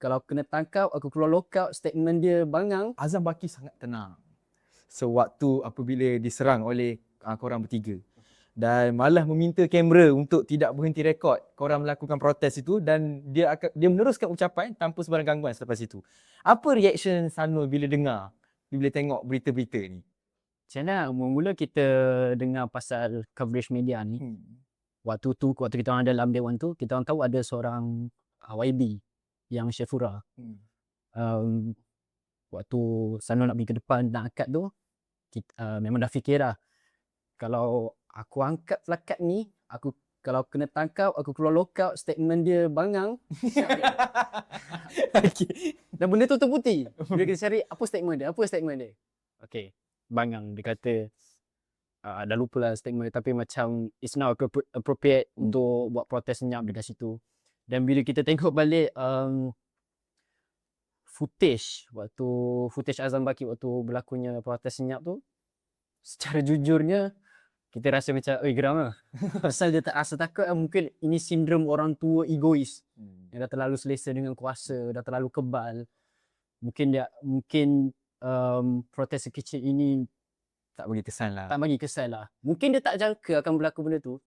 kalau kena tangkap, aku keluar lockout, statement dia bangang. Azam Baki sangat tenang sewaktu apabila diserang oleh korang bertiga. Dan malah meminta kamera untuk tidak berhenti rekod korang melakukan protes itu, dan dia meneruskan ucapan tanpa sebarang gangguan selepas itu. Apa reaction Sanul bila tengok berita-berita ni? Macam mana? Mula-mula kita dengar pasal coverage media ni. Waktu kita orang dalam Dewan tu, kita orang tahu ada seorang YB yang Syafura. Waktu Sanul nak pergi ke depan nak angkat tu, memang dah fikir dah, kalau aku angkat plakat ni, kalau kena tangkap, aku keluar lockout, statement dia bangang. Okay. Dan benda tu terbukti. Bila kita cari apa statement dia. Okay, bangang. Dia kata, dah lupa lah statement dia, tapi macam it's not appropriate untuk buat protes senyap dekat situ. Dan bila kita tengok balik footage Azam Baki waktu berlakunya protes senyap tu, secara jujurnya kita rasa macam geram lah. Pasal dia tak rasa takut, mungkin ini sindrom orang tua egois yang dah terlalu selesa dengan kuasa, dah terlalu kebal. Mungkin protes sekecil ini Tak bagi kesan lah. Mungkin dia tak jangka akan berlaku benda tu.